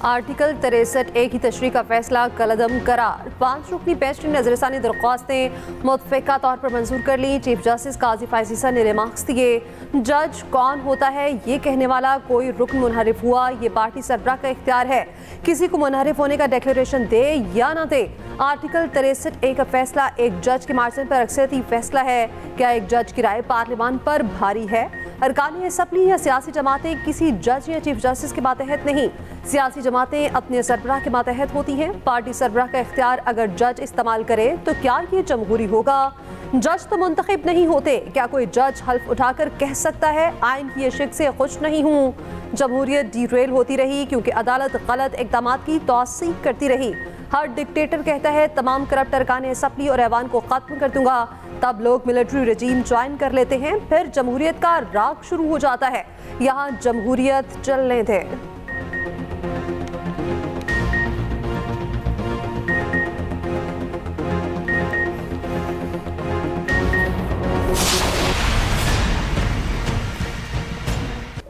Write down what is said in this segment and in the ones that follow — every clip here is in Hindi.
आर्टिकल 63A की तशरीह का फैसला कलअदम करार। 5 रुकनी बेंच ने नजरसानी दरख्वास्तें मुतफ़िका तौर पर मंजूर कर ली। चीफ जस्टिस काजी फायजीसा ने रिमार्क्स दिए। जज कौन होता है ये कहने वाला कोई रुकन मुनहरिफ हुआ, ये पार्टी सरबराह का इख्तियार है। किसी को मुनहरिफ होने का डिक्लेरेशन दे या ना दे। आर्टिकल 63A का फैसला एक जज के मार्जिन पर अक्सरियती फैसला है। क्या एक जज की राय पार्लियामान पर भारी है? अरकान असम्बली या सियासी जमातें किसी जज या चीफ जस्टिस के मातहत नहीं, सियासी जमातें अपने सरबराह के मातहत होती हैं। पार्टी सरबराह का इख्तियार अगर जज इस्तेमाल करे तो क्या ये जमहूरी होगा? जज तो मुंतखब नहीं होते। क्या कोई जज हल्फ उठाकर कह सकता है आइन की ये शिक से खुश नहीं हूँ? जमहूरियत डीरेल होती रही क्योंकि अदालत गलत इक़दामात की तौसीक करती रही। हर डिक्टेटर कहता है तमाम करप्ट अरकान असम्बली और ऐवान को खत्म कर दूंगा, तब लोग मिलिट्री रजीम ज्वाइन कर लेते हैं, फिर जमहूरियत का राग शुरू हो जाता है। यहाँ जमहूरियत चलने थे।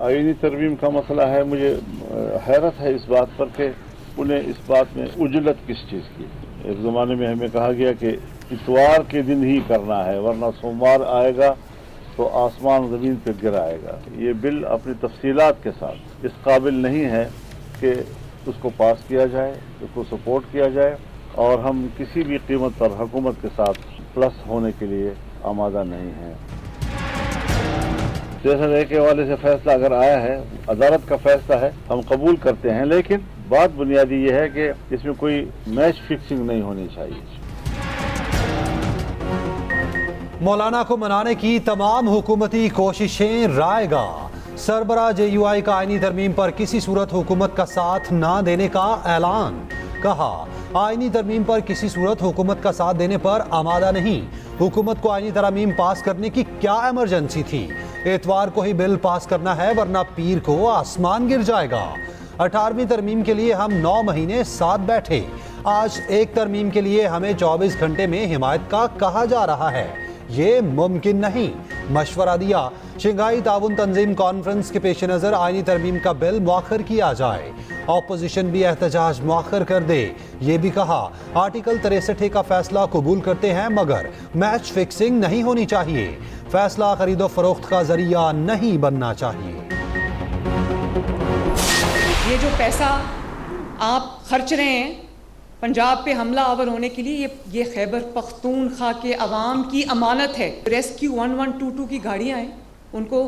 आईनी तरमीम का मसला है। मुझे हैरत है इस बात पर कि उन्हें इस बात में उजलत किस चीज़ की। एक ज़माने में हमें कहा गया कि इतवार के दिन ही करना है वरना सोमवार आएगा तो आसमान ज़मीन पर गिराएगा। ये बिल अपनी तफसीलात के साथ इस काबिल नहीं है कि उसको पास किया जाए, उसको सपोर्ट किया जाए, और हम किसी भी कीमत पर हुकूमत के साथ प्लस होने के लिए आमादा नहीं हैं। 63A के हवाले से फैसला अगर आया है, अदालत का फैसला है, हम कबूल करते हैं, लेकिन बात बुनियादी ये है कि इसमें कोई मैच फिक्सिंग नहीं होनी चाहिए। मौलाना को मनाने की तमाम हुकूमती कोशिशें रायगा। सरबराह JUI का आईनी तरमीम पर किसी सूरत हुकूमत का साथ ना देने का ऐलान। कहा आईनी तरमीम पर किसी सूरत हुकूमत का साथ देने पर आमादा नहीं। हुकूमत को आईनी तरमीम पास करने की क्या इमरजेंसी थी? इतवार को ही बिल पास करना है वरना पीर को आसमान गिर जाएगा। 18वीं तरमीम के लिए हम 9 महीने साथ बैठे, आज एक तरमीम के लिए हमें 24 घंटे में हिमायत का कहा जा रहा है। ये मुमकिन नहीं। मशवरा दिया शंघाई ताउन तंजीम कॉन्फ्रेंस के पेश नज़र आईनी तरमीम का बिल मौखर किया जाए। ऑपोजिशन भी एहतजाज मौखर कर दे। ये भी कहा आर्टिकल 63 का फैसला कबूल करते हैं मगर मैच फिक्सिंग नहीं होनी चाहिए। फैसला खरीदो फरोख्त का जरिया नहीं बनना चाहिए। ये जो पैसा आप खर्च रहे हैं पंजाब पे हमला आवर होने के लिए, ये खैबर पख्तूनख्वा के अवाम की अमानत है। रेस्क्यू 1122 की गाड़ियाँ हैं, उनको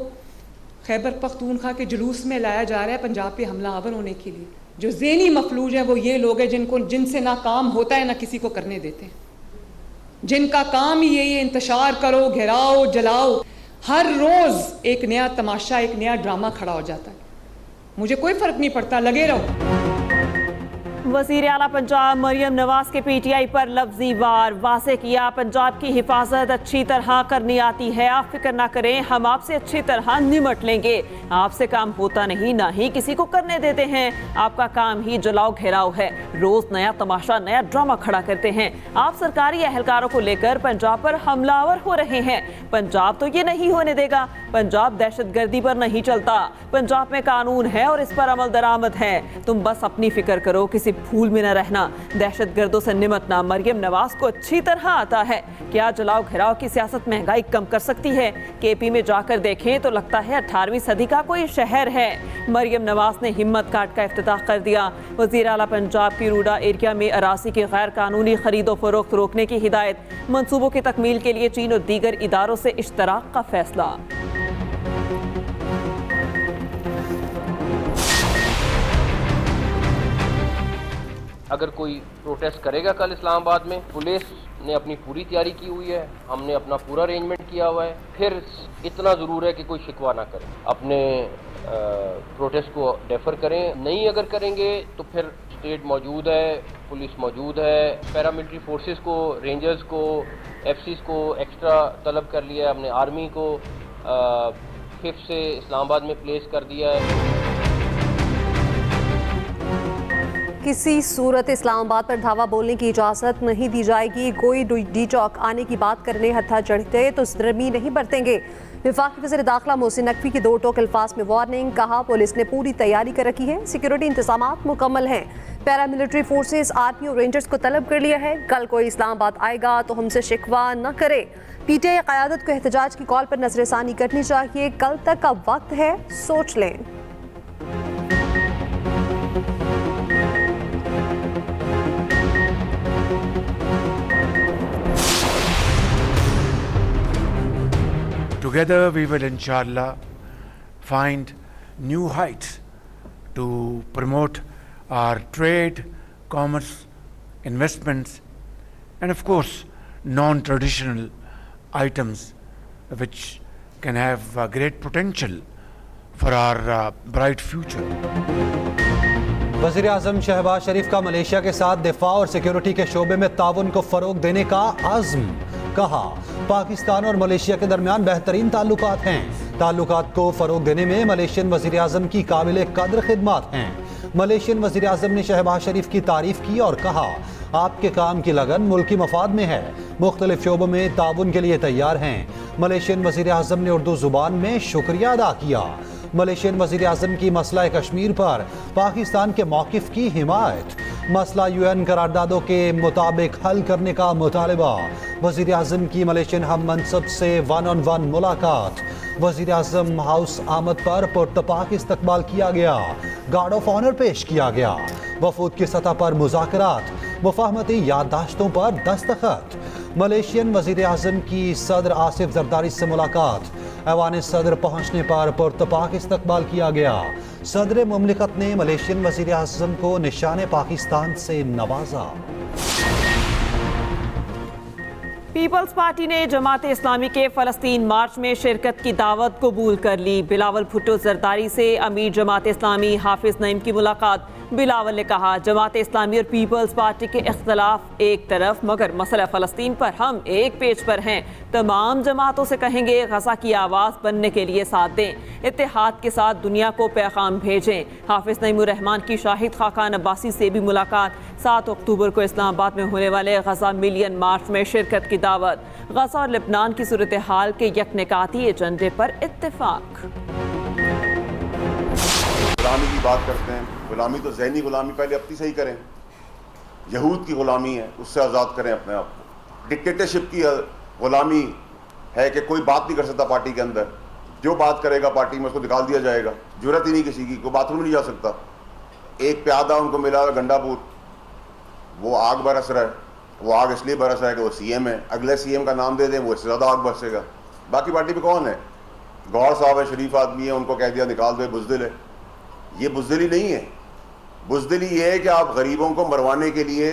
खैबर पख्तूनख्वा के जुलूस में लाया जा रहा है पंजाब पे हमला आवर होने के लिए। जो ज़ेनी मफलूज है वो ये लोग हैं जिनसे ना काम होता है ना किसी को करने देते हैं, जिनका काम ही ये इंतशार करो, घेराओ, जलाओ। हर रोज़ एक नया तमाशा, एक नया ड्रामा खड़ा हो जाता है। मुझे कोई फ़र्क नहीं पड़ता, लगे रहो। वज़ीर आला पंजाब मरियम नवाज के PTI पर लफ्जी वार। वाज़े किया पंजाब की हिफाजत अच्छी तरह करनी आती है, आप फिक्र ना करें, हम आपसे अच्छी तरह निमट लेंगे। आपसे काम होता नहीं, ना ही किसी को करने देते हैं। आपका काम ही जलाओ घेराव है, रोज नया तमाशा, नया ड्रामा खड़ा करते हैं। आप सरकारी एहलकारों को लेकर पंजाब पर हमलावर हो रहे हैं। पंजाब तो ये नहीं होने देगा। पंजाब दहशतगर्दी पर नहीं चलता। पंजाब में कानून है और इस पर अमल दरामद है। तुम बस अपनी फिक्र करो, किसी भूल में न रहना। दहशतगर्दों से निमटना मरियम नवाज को अच्छी तरह आता है। क्या जलाओ घेराव की सियासत महंगाई कम कर सकती है? KP में जाकर देखें तो लगता है 18वीं सदी का कोई शहर है। मरियम नवाज ने हिम्मत काट का इफ्तिताह कर दिया। वज़ीर आला पंजाब की रूडा एरिया में अरासी की गैर कानूनी खरीदो फरोख्त रोकने की हिदायत। मंसूबों की तकमील के लिए चीन और दीगर इदारों से इश्तराक का फैसला। अगर कोई प्रोटेस्ट करेगा कल इस्लामाबाद में, पुलिस ने अपनी पूरी तैयारी की हुई है, हमने अपना पूरा अरेंजमेंट किया हुआ है। फिर इतना ज़रूर है कि कोई शिकवा ना करे, अपने प्रोटेस्ट को डेफर करें। नहीं अगर करेंगे तो फिर स्टेट मौजूद है, पुलिस मौजूद है, पैरामिलिट्री फोर्सेस को, रेंजर्स को, FCs को एक्स्ट्रा तलब कर लिया है हमने, आर्मी को 5th से इस्लामाबाद में प्लेस कर दिया है। किसी सूरत इस्लामाबाद पर धावा बोलने की इजाज़त नहीं दी जाएगी। कोई डी चौक आने की बात करने हत्था चढ़ते तो नरमी नहीं बरतेंगे। वफाकी वज़ीर दाखिला मोहसिन नकवी की 2 टोक अल्फाज में वार्निंग, कहा पुलिस ने पूरी तैयारी कर रखी है, सिक्योरिटी इंतजामात मुकम्मल हैं। पैरामिलिट्री फोर्सेस, आर्मी और रेंजर्स को तलब कर लिया है। कल कोई इस्लामाबाद आएगा तो हमसे शिकवा न करे। पीटीआई क़यादत को एहतजाज की कॉल पर नजरसानी करनी चाहिए। कल तक का वक्त है, सोच लें। Together we will inshallah find new heights to promote our trade, commerce, investments, and of course non-traditional items which can have great potential for our bright future. वज़ीर आज़म शहबाज शरीफ का मलेशिया के साथ दिफा और सिक्योरिटी के शोबे में ताउन को फरोग देने का आज़्म, कहा पाकिस्तान और मलेशिया के दरमियान बेहतरीन ताल्लुकात हैं। ताल्लुकात को फरोग देने में मलेशियन वज़ीर आज़म की काबिल कद्र खिदमत हैं। मलेशियन वज़ीर आज़म ने शहबाज शरीफ की तारीफ की और कहा आपके काम की लगन मुल्की मफाद में है, मुख्तलिफ शोबों में ताउन के लिए तैयार हैं। मलेशियन वज़ीर आज़म ने उर्दू ज़ुबान में शुक्रिया अदा किया। मलेशियन वज़ीर आज़म की मसला कश्मीर पर पाकिस्तान के मौक़िफ़ की हिमायत, मसला UN करारदादों के मुताबिक हल करने का मुतालबा। वज़ीर आज़म की मलेशियन हम मनसब से 1-on-1 मुलाकात। वज़ीर आज़म हाउस आमद पर पुरतपाक इस्तकबाल किया गया, गार्ड ऑफ ऑनर पेश किया गया। वफूद की सतह पर मुज़ाकरात, मुफाहमती याददाश्तों पर दस्तखत। मलेशियन वज़ीर आज़म की सदर आसिफ जरदारी से मुलाकात, ऐवान सदर पहुँचने पर पुरतपाक इस्तकबाल किया गया। सदर मुमलिकत ने मलेशियन वज़ीर आज़म को निशान पाकिस्तान से नवाजा। पीपल्स पार्टी ने जमात इस्लामी के फ़लस्तीन मार्च में शिरकत की दावत कबूल कर ली। बिलावल भुट्टो जरदारी से अमीर जमात इस्लामी हाफिज नईम की मुलाकात। बिलावल ने कहा जमात इस्लामी और पीपल्स पार्टी के इख्तलाफ एक तरफ, मगर मसला फ़लस्तीन पर हम एक पेज पर हैं। तमाम जमातों से कहेंगे गज़ा की आवाज़ बनने के लिए साथ दें, इत्तेहाद के साथ दुनिया को पैगाम भेजें। हाफिज नईमुर रहमान की शाहिद खाकान अब्बासी से भी मुलाकात। 7 अक्टूबर को इस्लामाबाद में होने वाले गज़ा मिलियन मार्च में शिरकत की दावत। गज़ा और लेबनान की सूरत हाल के यकनिकाती एजेंडे पर इत्तेफाक। गुलामी की बात करते हैं, गुलामी तो ज़हनी गुलामी पहले अपनी सही करें। यहूद की गुलामी है, उससे आज़ाद करें अपने आप को। डिक्टेटरशिप की गुलामी है कि कोई बात नहीं कर सकता पार्टी के अंदर, जो बात करेगा पार्टी में उसको निकाल दिया जाएगा। जुर्रत ही नहीं किसी की, कोई बाथरूम नहीं जा सकता। एक प्यादा उनको मिला गंडापुर, वो आग बरस रहा है। वो आग इसलिए बरस रहा है कि वो CM है, अगले CM का नाम दे दें वो इससे ज़्यादा आग बरसेगा। बाकी पार्टी पे कौन है? गौर साहब है, शरीफ आदमी है, उनको कह दिया निकाल दे, बुज़दिल है। ये बुज़दिली नहीं है। बुज़दिली ये है कि आप गरीबों को मरवाने के लिए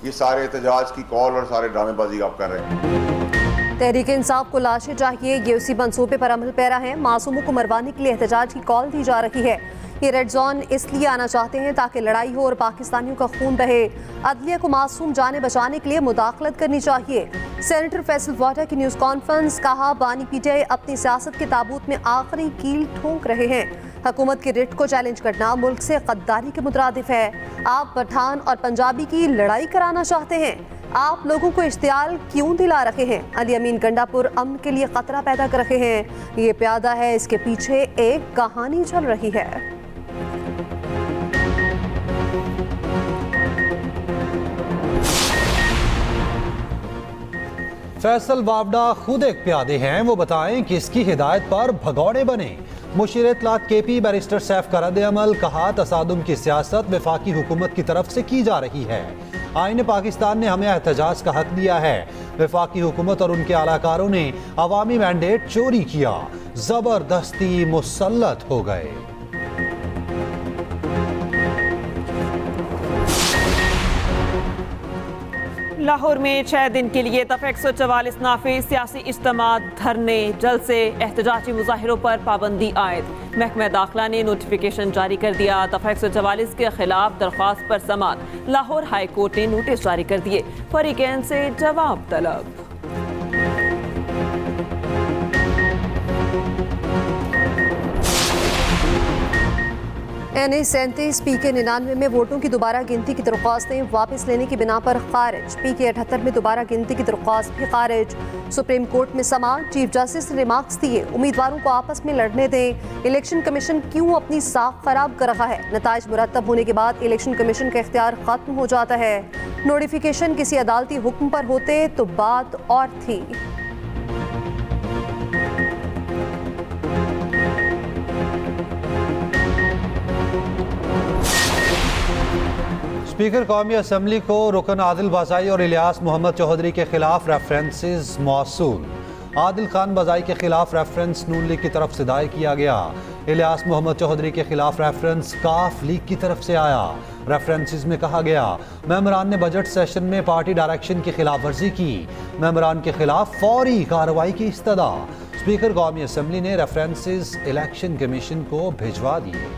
ये सारे एहतजाज की कॉल और सारे ड्रामेबाजी आप कर रहे हैं। तहरीक इंसाफ को लाशें चाहिए, ये उसी मंसूबे पर अमल पैरा है। मासूमों को मरवाने के लिए एहतजाज की कॉल दी जा रही है। ये रेड जोन इसलिए आना चाहते हैं ताकि लड़ाई हो और पाकिस्तानियों का खून बहे। अदलिया को मासूम जाने बचाने के लिए मुदाखलत करनी चाहिए। सेनेटर फैसल वाटर की न्यूज़ कॉन्फ्रेंस, कहा बानी PTI अपनी सियासत के ताबूत में आखिरी कील ठोंक रहे हैं। हुकूमत के रिट को चैलेंज करना मुल्क से गद्दारी के मुतरादिफ है। आप पठान और पंजाबी की लड़ाई कराना चाहते हैं। आप लोगों को इश्तियाल क्यों दिला रहे हैं? अली अमीन गंडापुर अमन के लिए खतरा पैदा कर रहे हैं। ये प्यादा है, इसके पीछे एक कहानी चल रही है। फैसल वावडा खुद एक प्यादे हैं, वो बताएं किसकी हिदायत पर भगौड़े बने। मुशीर इत्तलात KP बैरिस्टर सैफ का रद्द-ए-अमल, कहा तसादुम की सियासत वफाकी हुकूमत की तरफ से की जा रही है। आईन पाकिस्तान ने हमें एहतजाज का हक दिया है। वफाकी हुकूमत और उनके आलाकारों ने अवामी मैंडेट चोरी किया, जबरदस्ती मुसल्लत हो गए। लाहौर में 6 दिन के लिए दफ़ा 144 नाफिज, सियासी इज्तिमात, धरने, जलसे, एहतजाजी मुजाहिरों पर पाबंदी आयद। महकमा दाखिला ने नोटिफिकेशन जारी कर दिया। दफ़ा 144 के खिलाफ दरख्वास्त पर समाअत। लाहौर हाई कोर्ट ने नोटिस जारी कर दिए, फरीकैन से जवाब तलब। NA-37 PK 99 में वोटों की दोबारा गिनती की दरख्वास्तें वापस लेने की बिना पर खारिज। PK 78 में दोबारा गिनती की दरख्वास्त भी खारिज। सुप्रीम कोर्ट में समाअत, चीफ जस्टिस ने रिमार्क्स दिए, उम्मीदवारों को आपस में लड़ने दें। इलेक्शन कमीशन क्यों अपनी साख खराब कर रहा है? नताइज मुरतब होने के बाद इलेक्शन कमीशन का इख्तियार खत्म हो जाता है। नोटिफिकेशन किसी अदालती हुक्म पर होते तो बात और थी। स्पीकर कौमी असम्बली को रुकन आदिल बाज़ाई और इलियास मोहम्मद चौधरी के खिलाफ रेफरेंसेस मौसूल। आदिल खान बाज़ाई के खिलाफ रेफरेंस नून लीग की तरफ से दायर किया गया। इलियास मोहम्मद चौधरी के खिलाफ रेफरेंस काफ लीग की तरफ से आया। रेफरेंसेस में कहा गया, मेंबरान ने बजट सेशन में पार्टी डायरेक्शन की खिलाफ वर्जी की। मेंबरान के खिलाफ फौरी कार्रवाई की इस्तदा। स्पीकर कौमी असम्बली ने रेफरेंसेस इलेक्शन कमीशन को भिजवा दिए।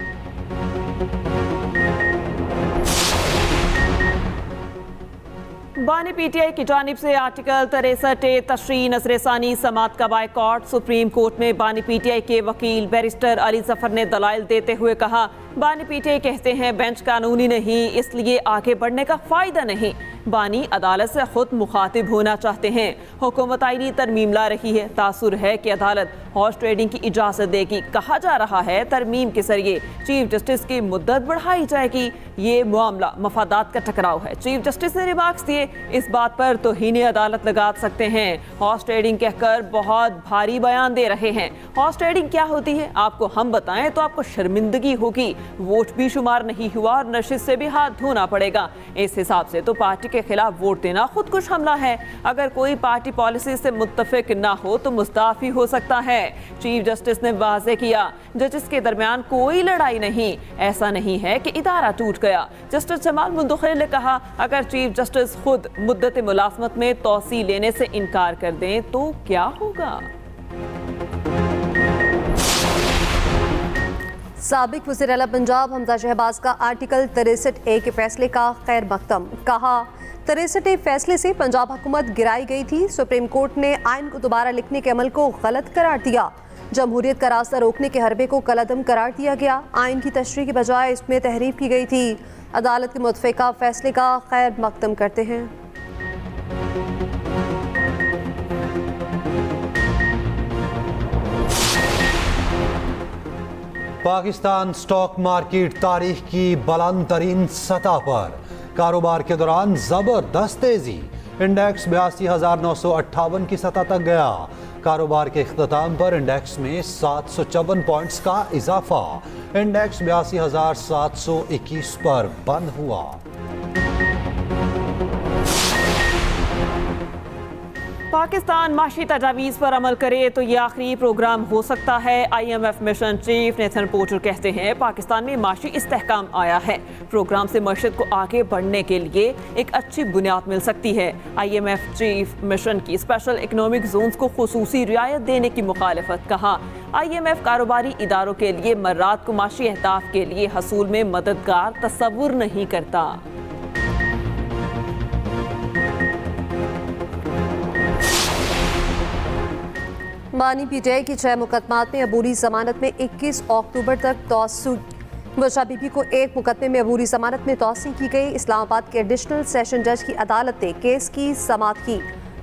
बानी PTI की जानिब से आर्टिकल 63 तशरीह नजरसानी समात का बायकॉट। सुप्रीम कोर्ट में बानी PTI के वकील बैरिस्टर अली जफर ने दलाइल देते हुए कहा, बानी PTI कहते हैं बेंच कानूनी नहीं, इसलिए आगे बढ़ने का फायदा नहीं। बानी अदालत से खुद मुखातिब होना चाहते हैं। हुकूमत आईनी तरमीम ला रही है। तासुर है कि अदालत हॉर्स ट्रेडिंग की इजाज़त देगी। कहा जा रहा है तरमीम के जरिए चीफ जस्टिस की मुद्दत बढ़ाई जाएगी। ये मामला मफादात का टकराव है। चीफ जस्टिस ने रिमार्क्स दिए, इस बात पर तौहीन अदालत लगा सकते हैं। हॉर्स ट्रेडिंग कहकर बहुत भारी बयान दे रहे हैं। हॉर्स ट्रेडिंग क्या होती है आपको हम बताएं तो आपको शर्मिंदगी होगी। वोट भी शुमार नहीं हुआ और नशिस्त से भी हाथ धोना पड़ेगा। इस हिसाब से तो पार्टी के खिलाफ वोट देना खुदकुश हमला है। अगर कोई पार्टी पॉलिसी से मुत्तफिक ना हो तो मुस्ताफी हो सकता है। चीफ जस्टिस ने वाज़ेह किया, जजेस के दरमियान कोई लड़ाई नहीं। ऐसा नहीं है कि इदारा टूट गया। जस्टिस जमाल मुंदखिल ने कहा, अगर चीफ जस्टिस खुद मुद्दत मुलाजमत में तोसी लेने से इनकार कर दें तो क्या होगा? साबिक वज़ीर आला पंजाब हमजा शहबाज का आर्टिकल 63A के फैसले का खैर मकदम। कहा, 63A फैसले से पंजाब हुकूमत गिराई गई थी। सुप्रीम कोर्ट ने आइन को दोबारा लिखने के अमल को गलत करार दिया। जमहूरियत का रास्ता रोकने के हरबे को कलअदम करार दिया गया। आइन की तशरीह के बजाय इसमें तहरीफ की गई थी। अदालत के मुतफ़िका फैसले का खैर मकदम करते हैं। पाकिस्तान स्टॉक मार्केट तारीख की बुलंद तरीन सतह पर। कारोबार के दौरान जबरदस्त तेजी। इंडेक्स 82,958 की सतह तक गया। कारोबार के इख्तिताम पर इंडेक्स में 754 पॉइंट्स का इजाफा। इंडेक्स 82,721 पर बंद हुआ। पाकिस्तान माशी तजावीज़ पर अमल करे तो ये आखिरी प्रोग्राम हो सकता है। IMF mission chief Nathan porter कहते हैं, पाकिस्तान में माशी इस्तेहकाम आया है। प्रोग्राम से मशरक़ को आगे बढ़ने के लिए एक अच्छी बुनियाद मिल सकती है। IMF चीफ मिशन की स्पेशल इकनॉमिक जोन्स को खुसूसी रियायत देने की मुखालफत। कहा, IMF कारोबारी इदारों के लिए मर्रात को माशी अहदाफ के लिए हसूल में मददगार तस्वुर नहीं करता। बानी PTI की 6 मुकदमात में अबूरी जमानत में 21 अक्टूबर तक तोसी। बुशरा बीबी को एक मुकदमे में अबूरी जमानत में तोसी की गई। इस्लामाबाद के एडिशनल सेशन जज की अदालत ने केस की समाअत की।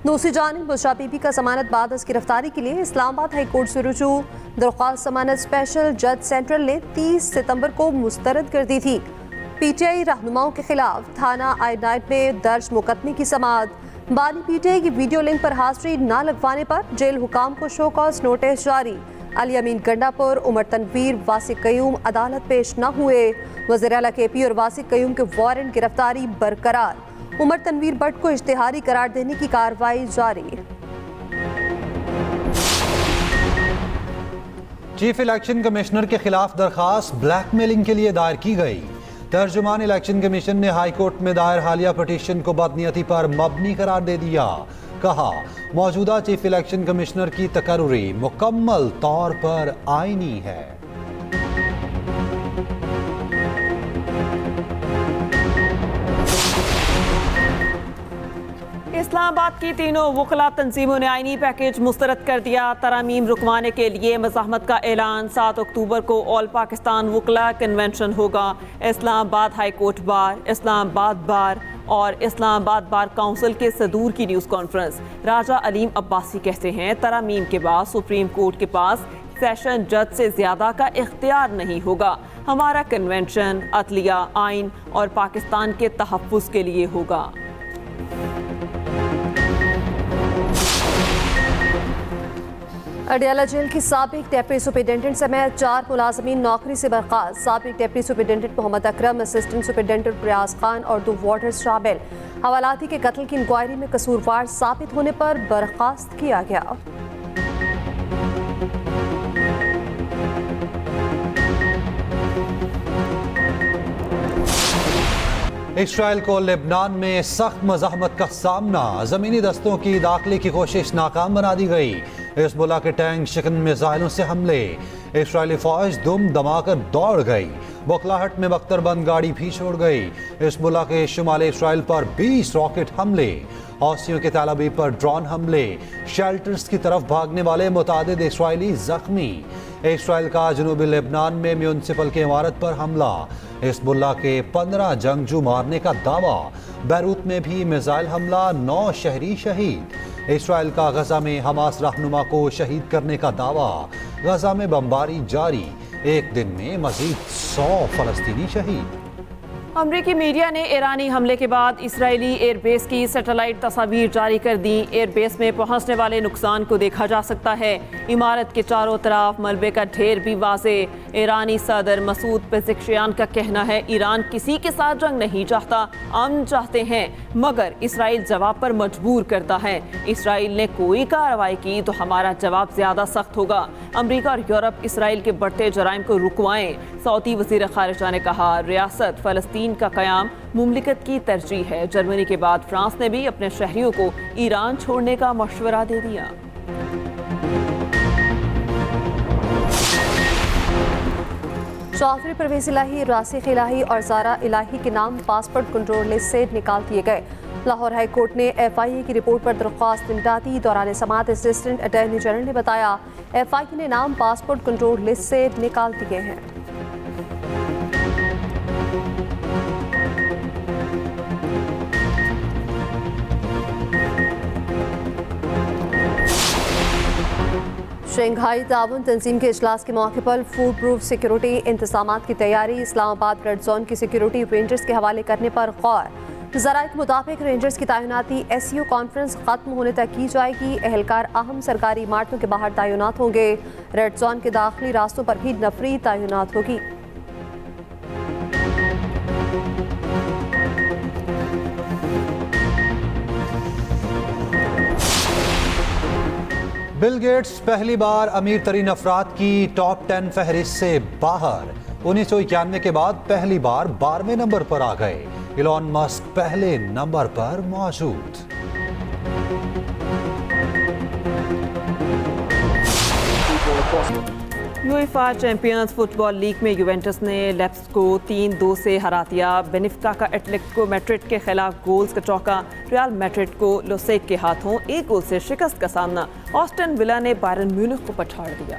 दूसरी जानिब बुशरा बीबी का जमानत बाद अज गिरफ्तारी के लिए इस्लामाबाद हाई कोर्ट से रुजू। दरख्वास्त जमानत स्पेशल जज सेंट्रल ने 30 सितंबर को मुस्तरद कर दी थी। PTI रहनुमाओं के खिलाफ थाना आइनाइट में दर्ज मुकदमे की समाअत। बानी PTI की वीडियो लिंक पर हाजिरी न लगवाने पर जेल हुकाम को शो कॉज नोटिस जारी। अली अमीन गंडापुर, उमर तनवीर, वासिक कयूम अदालत पेश न हुए। वज़ीर आला KP और वासिक कयूम के वारंट गिरफ्तारी बरकरार। उमर तनवीर भट्ट को इश्तिहारी करार देने की कार्रवाई जारी। चीफ इलेक्शन कमिश्नर के खिलाफ दरखास्त ब्लैकमेलिंग के लिए दायर की गई। तर्जुमान इलेक्शन कमीशन ने हाई कोर्ट में दायर हालिया पटिशन को बदनीयती पर मबनी करार दे दिया। कहा, मौजूदा चीफ इलेक्शन कमिश्नर की तकर्री मुकम्मल तौर पर आईनी है। इस्लाम इस्लामाबाद की तीनों वकला तंजीमों ने आईनी पैकेज मुस्तरद कर दिया। तरामीम रुकवाने के लिए मज़ाहमत का ऐलान। 7 अक्टूबर को ऑल पाकिस्तान वकला कन्वेंशन होगा। Islamabad high court bar, Islamabad बार और इस्लामाबाद बार काउंसिल के सदूर की न्यूज़ कॉन्फ्रेंस। राजा अलीम अब्बासी कहते हैं तरामीम के बाद सुप्रीम कोर्ट के पास सेशन जज से ज़्यादा का इख्तियार नहीं होगा। हमारा कन्वेंशन अदलिया, आइन और पाकिस्तान के तहफ़्फ़ुज़ के लिए होगा। अडयाला जेल की साबिक डेप्टी सुपरिटेंडेंट समेत 4 मुलाजमीन नौकरी से बर्खास्त। साबिक deputy superintendent Mohammad Akram, assistant superintendent प्रयास खान और 2 वार्डर्स शामिल। हवालाती के कत्ल की इंक्वायरी में कसूरवार साबित होने पर बर्खास्त किया गया। इसराइल को लेबनान में सख्त मज़ाहमत का सामना। ज़मीनी दस्तों की दाखिले की कोशिश नाकाम बना दी गई। हिज़्बुल्लाह के टैंक शिकन मिसाइलों से हमले। इसराइली फ़ौज दुम दमाकर दौड़ गई। बखलाहट में बख्तरबंद गाड़ी भी छोड़ गई। हिज़्बुल्लाह के शुमाली इसराइल पर 20 रॉकेट हमले। हौसियों के तेल अवीव पर ड्रोन हमले। शेल्टर्स की तरफ भागने वाले मुतादिद इसराइली जख्मी। इसराइल का जनूबी लेबनान में म्यूनसिपल की इमारत पर हमला। हिज़्बुल्लाह के 15 जंगजू मारने का दावा। बैरूत में भी मिसाइल हमला, 9 शहरी शहीद। इसराइल का गजा में हमास रहनुमा को शहीद करने का दावा। गजा में बमबारी जारी। एक दिन में मजीद 100 फलस्तीनी शहीद। अमरीकी मीडिया ने ईरानी हमले के बाद इसराइली एयरबेस की सैटेलाइट तस्वीर जारी कर दी। एयरबेस में पहुंचने वाले नुकसान को देखा जा सकता है। इमारत के चारों तरफ मलबे का ढेर भी वाज़े। ईरानी सदर मसूद पेज़ेश्कियान का कहना है ईरान किसी के साथ जंग नहीं चाहता, अमन चाहते हैं, मगर इसराइल जवाब पर मजबूर करता है। इसराइल ने कोई कार्रवाई की तो हमारा जवाब ज़्यादा सख्त होगा। अमरीका और यूरोप इसराइल के बढ़ते जराइम को रुकवाएं। सऊदी वज़ीर ख़ारिजा ने कहा रियासत फ़लस्तीन का क़याम मुमलिकत की तरजीह है। जर्मनी के बाद फ्रांस ने भी अपने शहरियों को ईरान छोड़ने का मशवरा दे दिया। चौधरी परवेज इलाही, रासिख इलाही और ज़ारा इलाही के नाम पासपोर्ट कंट्रोल लिस्ट से निकाल दिए गए। लाहौर हाई कोर्ट ने FIA की रिपोर्ट पर दरख्वास्त निपटा दी। दौरान समाअत असिस्टेंट अटॉर्नी जनरल ने बताया FIA ने नाम पासपोर्ट कंट्रोल लिस्ट से निकाल दिए हैं। शंघाई ताउन तंजीम के इजलास के मौके पर फूड प्रूफ सिक्योरिटी इंतजामात की तैयारी। इस्लामाबाद रेड जोन की सिक्योरिटी रेंजर्स के हवाले करने पर गौर। ज़राए के मुताबिक रेंजर्स की तैनाती SCO कॉन्फ्रेंस खत्म होने तक की जाएगी। एहलकार अहम सरकारी इमारतों के बाहर तैनात होंगे। रेड जोन के दाखिली रास्तों पर भी नफरी तैनात होगी। बिल गेट्स पहली बार अमीर तरीन अफराद की टॉप 10 फहरिस्त से बाहर। 1991 के बाद पहली बार 12वें नंबर पर आ गए। इलॉन मस्क पहले नंबर पर मौजूद। यूएफा चैंपियंस फुटबॉल लीग में यूवेंटस ने लेप्स को 3-2 से हरा दिया। बेनिफिका का एटलेटिको मैड्रिड के खिलाफ गोल्स का चौका। रियल मैड्रिड को लोसेक के हाथों 1 गोल से शिकस्त का सामना। ऑस्टन विला ने बायरन म्यूनिख को पछाड़ दिया।